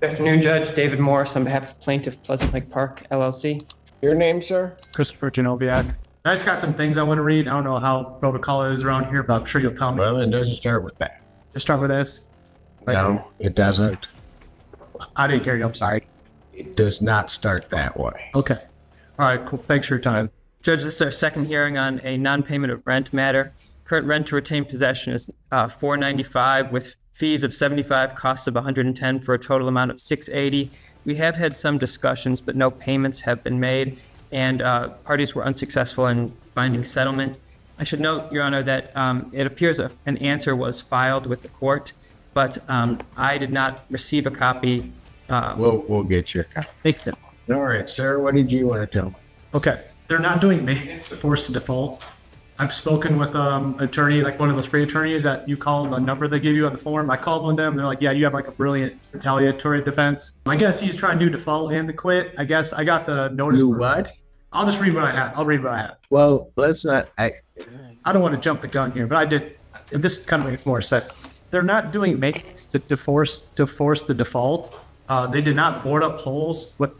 Good afternoon, Judge. David Morris on behalf of Plaintiff Pleasant Lake Park, LLC. Your name, sir? Christopher Genoviak. I just got some things I want to read. I don't know how protocol is around here, but I'm sure you'll tell me. Well, it doesn't start with that. Just start with this. No, it doesn't. I didn't hear you. I'm sorry. It does not start that way. Okay. All right, cool. Thanks for your time. Judge, this is our second hearing on a non-payment of rent matter. Current rent to retain possession is $495 with fees of $75, cost of $110 for a total amount of $680. We have had some discussions, but no payments have been made, and parties were unsuccessful in finding settlement. I should note, Your Honor, that it appears an answer was filed with the court, but I did not receive a copy. We'll get you a copy. Thanks, sir. All right, sir. What did you want to tell me? Okay. They're not doing maintenance to force the default. I've spoken with attorney, like one of those free attorneys that you call the number they give you on the form. I called one of them. They're like, yeah, you have like a brilliant retaliatory defense. I guess he's trying to do default and to quit. I guess I got the notice. Do what? I'll just read what I have. I'll read what I have. Well, let's not. I don't want to jump the gun here, but I did. This kind of makes more sense. They're not doing maintenance to force the default. They did not board up holes, but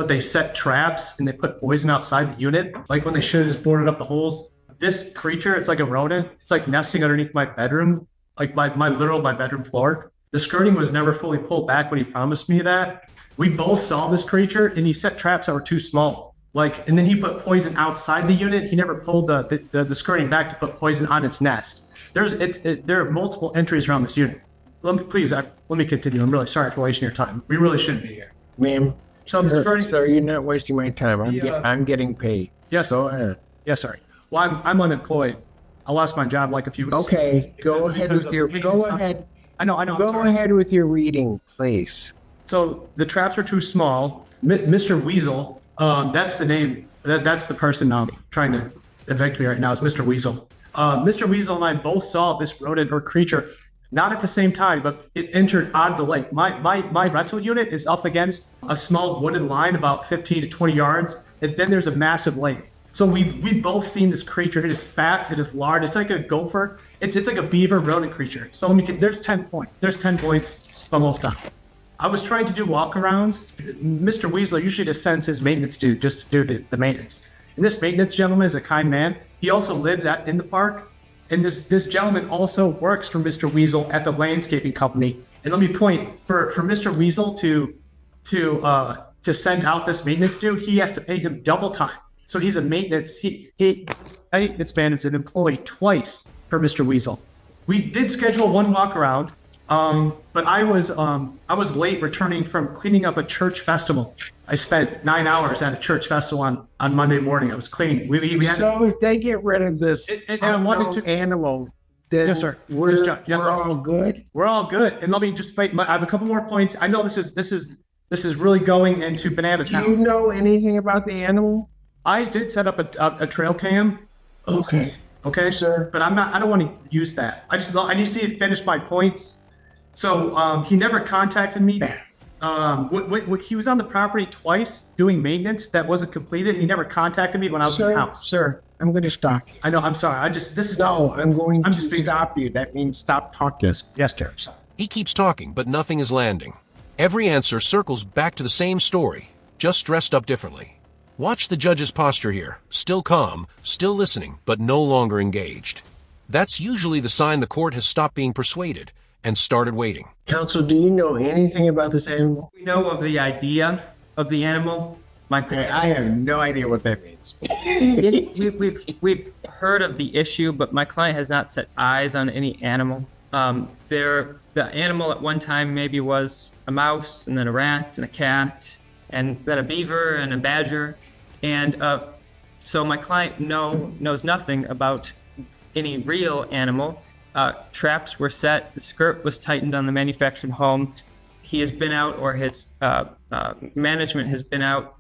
they set traps and they put poison outside the unit. Like when they should have just boarded up the holes. This creature, it's like a rodent. It's like nesting underneath my bedroom, like my bedroom floor. The skirting was never fully pulled back when he promised me that. We both saw this creature and he set traps that were too small. And then he put poison outside the unit. He never pulled the skirting back to put poison on its nest. There are multiple entries around this unit. Let me continue. I'm really sorry for wasting your time. We really shouldn't be here. Ma'am, So sir, you're not wasting my time. I'm getting paid. Yes. Go ahead. Yes, sorry. Well, I'm unemployed. I lost my job like a few weeks ago. Okay, go ahead with your. Go ahead. I know. I'm Go sorry. ahead with your reading, please. So the traps are too small. Mr. Weasel, that's the name. That's the person trying to evict me right now. Is Mr. Weasel. Mr. Weasel and I both saw this rodent or creature, not at the same time, but it entered out of the lake. My rental unit is up against a small wooded line about 15 to 20 yards, and then there's a massive lake. So we've both seen this creature. It is fat. It is large. It's like a gopher. It's like a beaver rodent creature. So there's 10 points. There's 10 points almost done. I was trying to do walkarounds. Mr. Weasel usually just sends his maintenance dude just to do the maintenance. And this maintenance gentleman is a kind man. He also lives in the park. And this gentleman also works for Mr. Weasel at the landscaping company. And let me point, for Mr. Weasel to send out this maintenance dude, he has to pay him double time. So he's a maintenance. Maintenance man is an employee twice for Mr. Weasel. We did schedule one walk around, but I was late returning from cleaning up a church festival. I spent 9 hours at a church festival on Monday morning. I was cleaning. We had. So if they get rid of this I wanted to. animal, then Yes, sir. We're, Yes, Judge. Yes, we're sir. all good. We're all good. And let me just wait. I have a couple more points. I know this is really going into banana Do you town. know anything about the animal? I did set up a trail cam. Okay. Okay, Sir. but I don't want to use that. I need to finish my points. So he never contacted me. He was on the property twice doing maintenance that wasn't completed. He never contacted me when I was in the house. Sir, I'm going to stop you. I know. I'm sorry. No, I'm going I'm to just being- stop you. That means stop talking. Yes, sir. He keeps talking, but nothing is landing. Every answer circles back to the same story, just dressed up differently. Watch the judge's posture here, still calm, still listening, but no longer engaged. That's usually the sign the court has stopped being persuaded and started waiting. Counsel, do you know anything about this animal? We know of the idea of the animal. Okay, I have no idea what that means. We've heard of the issue, but my client has not set eyes on any animal. The animal at one time maybe was a mouse, and then a rat, and a cat, and then a beaver and a badger. And so my client knows nothing about any real animal. Traps were set, the skirt was tightened on the manufactured home. He has been out, or his management has been out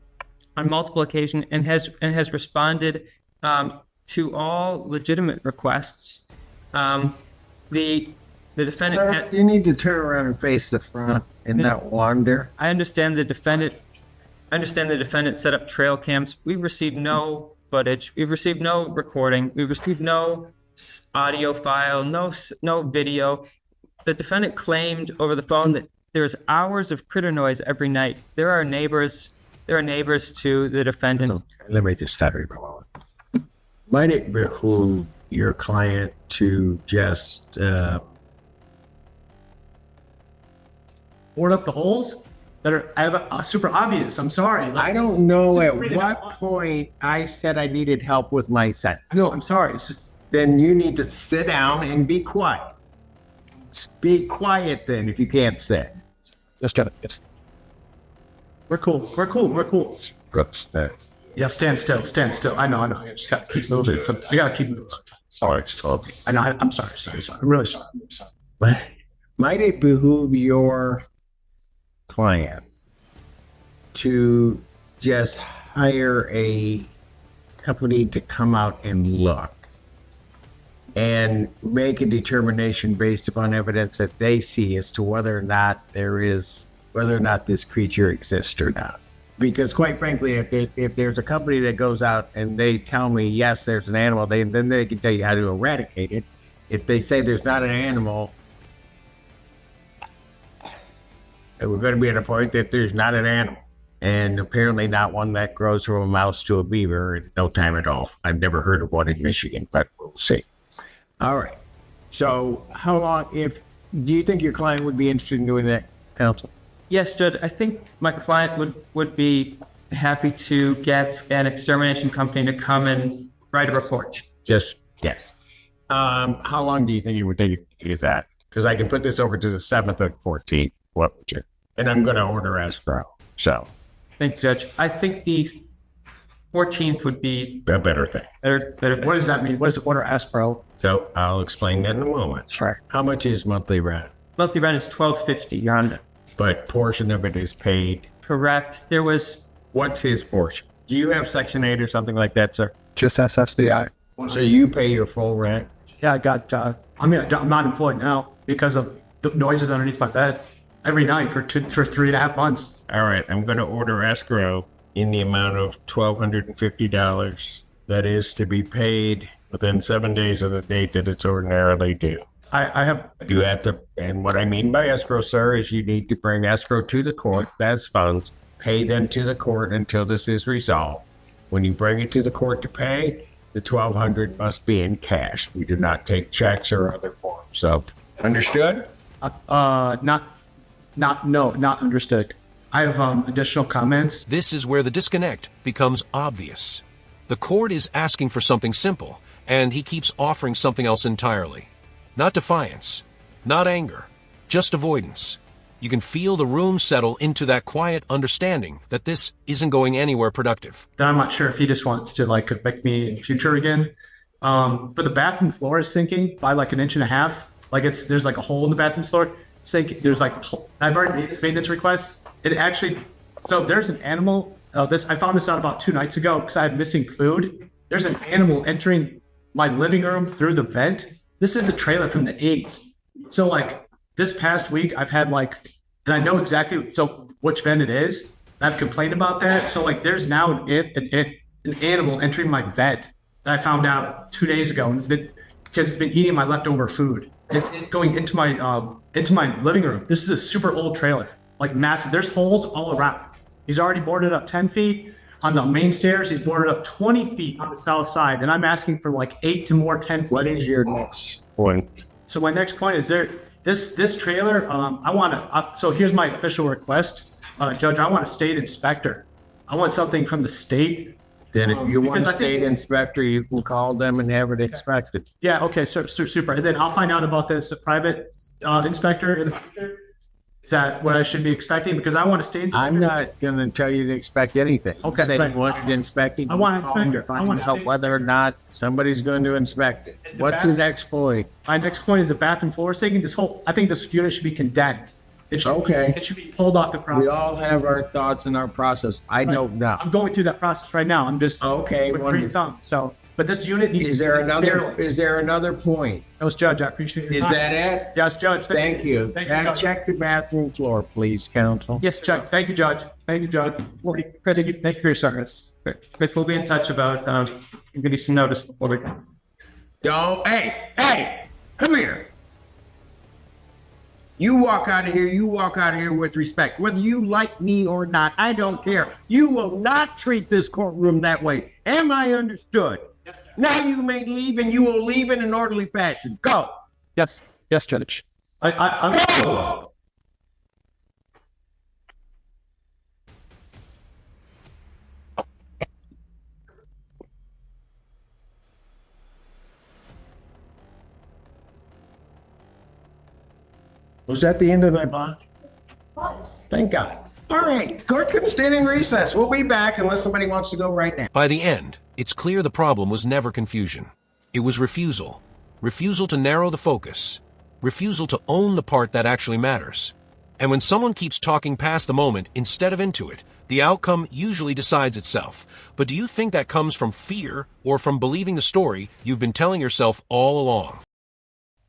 on multiple occasions and has responded to all legitimate requests. The defendant. Sir, you need to turn around and face the front and not wander. I understand the defendant set up trail cams. We've received no footage. We've received no recording. We've received no audio file, no video. The defendant claimed over the phone that there's hours of critter noise every night. There are neighbors to the defendant. Let me just start for a moment. Might it behoove your client to just Board up the holes that are super obvious. I'm sorry. I don't know at what point I said I needed help with my son. No, I'm sorry. It's just, Then you need to sit down and be quiet. Be quiet then if you can't sit. just get it. Yes. We're cool. We're cool. We're cool. Yeah, stand still. Stand still. I know. I just gotta keep moving. So I gotta keep moving. Sorry. I know. I'm sorry. I'm really sorry. But might it behoove your client to just hire a company to come out and look and make a determination based upon evidence that they see as to whether or not this creature exists or not? Because quite frankly, if there's a company that goes out and they tell me, yes, there's an animal, then they can tell you how to eradicate it. If they say there's not an animal, we're going to be at a point that there's not an animal. And apparently not one that grows from a mouse to a beaver in no time at all. I've never heard of one in Michigan, but we'll see. All right. So how long, do you think your client would be interested in doing that, counsel? Yes, Judge. I think my client would be happy to get an extermination company to come and write a report. Yes. How long do you think it would take you to do that? Because I can put this over to the 7th or 14th. What would you? And I'm going to order escrow. So. Thank you, Judge. I think the 14th would be A better thing. better. What does that mean? What does order escrow? So I'll explain that in a moment. Sure. How much is monthly rent? Monthly rent is $12.50, Your Honor. But portion of it is paid. Correct. There was What's his portion? Do you have Section 8 or something like that, sir? Just SSDI. So you pay your full rent? Yeah, I got. I'm not employed now because of the noises underneath my bed every night for 3.5 months. All right, I'm going to order escrow in the amount of $1,250. That is to be paid within 7 days of the date that it's ordinarily due. I have. You have to, and what I mean by escrow, sir, is you need to bring escrow to the court. That's funds. Pay them to the court until this is resolved. When you bring it to the court to pay, the $1,200 must be in cash. We do not take checks or other forms. So, understood? Not understood. I have additional comments. This is where the disconnect becomes obvious. The court is asking for something simple, and he keeps offering something else entirely. Not defiance, not anger, just avoidance. You can feel the room settle into that quiet understanding that this isn't going anywhere productive. Then I'm not sure if he just wants to like evict me in the future again. But the bathroom floor is sinking by like 1.5 inches. Like there's like a hole in the bathroom floor. There's like, I've already made this maintenance request. It actually, so there's an animal. I found this out about 2 nights ago because I had missing food. There's an animal entering my living room through the vent. This is the trailer from the 80s. So like this past week, I've had like, and I know exactly which vent it is. I've complained about that. So like there's now an animal entering my vent that I found out 2 days ago, and because it's been eating my leftover food. It's going into my living room. This is a super old trailer, like massive. There's holes all around. He's already boarded up 10 feet on the main stairs. He's boarded up 20 feet on the south side, and I'm asking for like 8 to more 10 feet. What is your next point? So my next point is this trailer. So here's my official request, Judge. I want a state inspector. I want something from the state. Then if you want a state inspector, you can call them and have it inspected. Yeah, okay, super. And then I'll find out about this private inspector. Is that what I should be expecting? Because I want a state inspector. I'm not going to tell you to expect anything. Okay, Say right. you want it inspected. I want an inspector. Find out whether or not somebody's going to inspect it. What's your next point? My next point is the bathroom floor sinking. I think this unit should be condemned. It should be pulled off the property. We all have our thoughts and our process. I don't know. I'm going through that process right now. I'm just Okay, with wonderful. green thumb. So, but this unit needs. Is there another point? That was Judge. I appreciate your Is time. that it? Yes, Judge. Thank you. Thank you, Judge. Check the bathroom floor, please, counsel. Yes, Judge. Thank you, Judge. Thank you, Judge. Thank you for your service. Rick, we'll be in touch about give you some notice before we. Hey, come here. You walk out of here, you walk out of here with respect. Whether you like me or not, I don't care. You will not treat this courtroom that way. Am I understood? Now you may leave, and you will leave in an orderly fashion. Go. Yes, yes, Judge. I'm. Was that the end of that block? Thank God. All right, court can stand in recess. We'll be back unless somebody wants to go right now. By the end, it's clear the problem was never confusion. It was refusal. Refusal to narrow the focus. Refusal to own the part that actually matters. And when someone keeps talking past the moment instead of into it, the outcome usually decides itself. But do you think that comes from fear or from believing the story you've been telling yourself all along?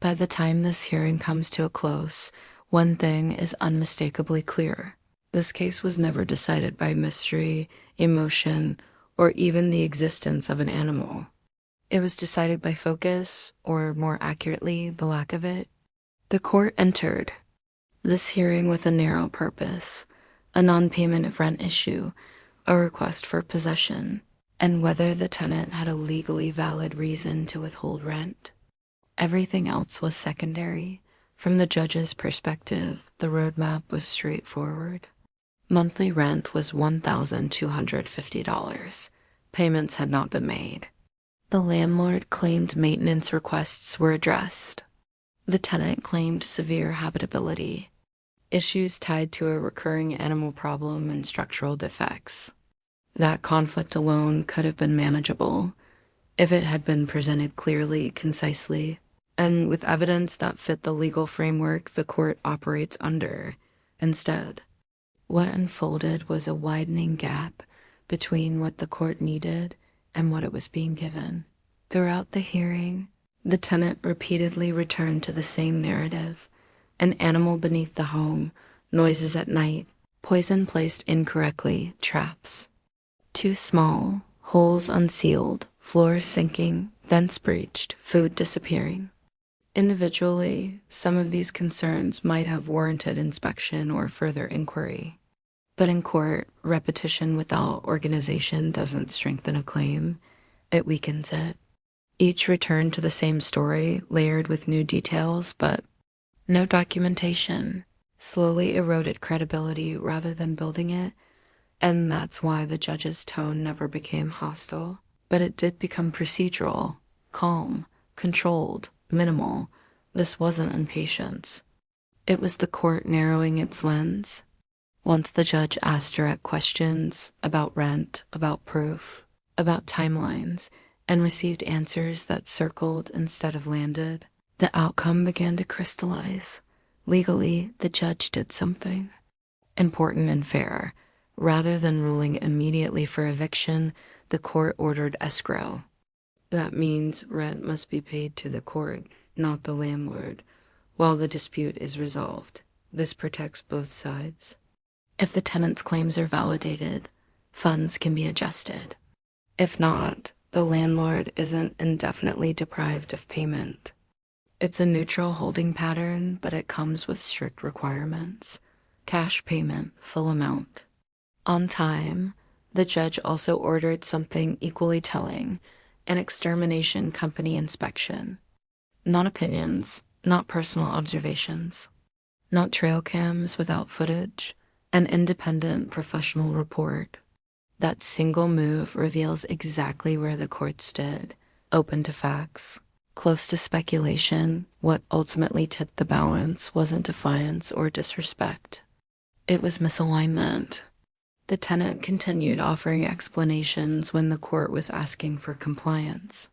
By the time this hearing comes to a close, one thing is unmistakably clear. This case was never decided by mystery, emotion, or even the existence of an animal. It was decided by focus, or more accurately, the lack of it. The court entered this hearing with a narrow purpose, a non-payment of rent issue, a request for possession, and whether the tenant had a legally valid reason to withhold rent. Everything else was secondary. From the judge's perspective, the roadmap was straightforward. Monthly rent was $1,250. Payments had not been made. The landlord claimed maintenance requests were addressed. The tenant claimed severe habitability, issues tied to a recurring animal problem and structural defects. That conflict alone could have been manageable if it had been presented clearly, concisely, and with evidence that fit the legal framework the court operates under. Instead, what unfolded was a widening gap between what the court needed and what it was being given. Throughout the hearing, the tenant repeatedly returned to the same narrative: an animal beneath the home, noises at night, poison placed incorrectly, traps. Too small, holes unsealed, floors sinking, vents breached, food disappearing. Individually, some of these concerns might have warranted inspection or further inquiry. But in court, repetition without organization doesn't strengthen a claim, it weakens it. Each returned to the same story, layered with new details, but no documentation, slowly eroded credibility rather than building it, and that's why the judge's tone never became hostile. But it did become procedural, calm, controlled, minimal. This wasn't impatience. It was the court narrowing its lens. Once the judge asked direct questions about rent, about proof, about timelines, and received answers that circled instead of landed, the outcome began to crystallize. Legally, the judge did something important and fair. Rather than ruling immediately for eviction, the court ordered escrow. That means rent must be paid to the court, not the landlord, while the dispute is resolved. This protects both sides. If the tenant's claims are validated, funds can be adjusted. If not, the landlord isn't indefinitely deprived of payment. It's a neutral holding pattern, but it comes with strict requirements. Cash payment, full amount. On time, the judge also ordered something equally telling: an extermination company inspection. Not opinions, not personal observations, not trail cams without footage, an independent professional report. That single move reveals exactly where the court stood, open to facts, close to speculation. What ultimately tipped the balance wasn't defiance or disrespect. It was misalignment. The tenant continued offering explanations when the court was asking for compliance.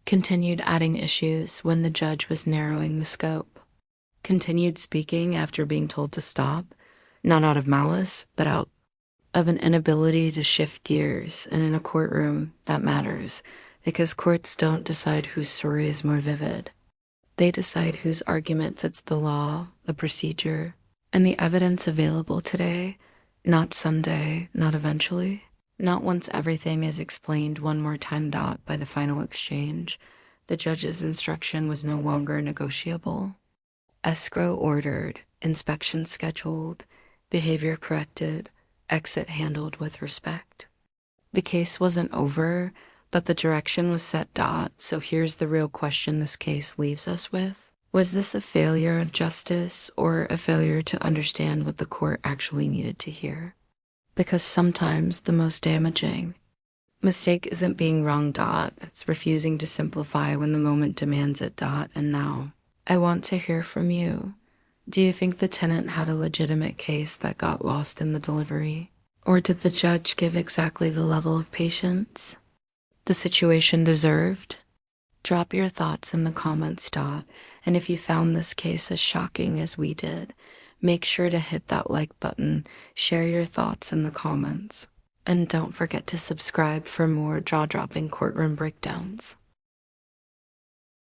Continued adding issues when the judge was narrowing the scope. Continued speaking after being told to stop, not out of malice, but out of an inability to shift gears. And in a courtroom, that matters, because courts don't decide whose story is more vivid. They decide whose argument fits the law, the procedure, and the evidence available today, not someday, not eventually. Not once everything is explained one more time by the final exchange. The judge's instruction was no longer negotiable. Escrow ordered, inspection scheduled, behavior corrected, exit handled with respect. The case wasn't over, but the direction was set. So here's the real question this case leaves us with. Was this a failure of justice or a failure to understand what the court actually needed to hear? Because sometimes the most damaging mistake isn't being wrong. It's refusing to simplify when the moment demands it. And now, I want to hear from you. Do you think the tenant had a legitimate case that got lost in the delivery? Or did the judge give exactly the level of patience the situation deserved? Drop your thoughts in the comments. And if you found this case as shocking as we did, make sure to hit that like button, share your thoughts in the comments, and don't forget to subscribe for more jaw-dropping courtroom breakdowns.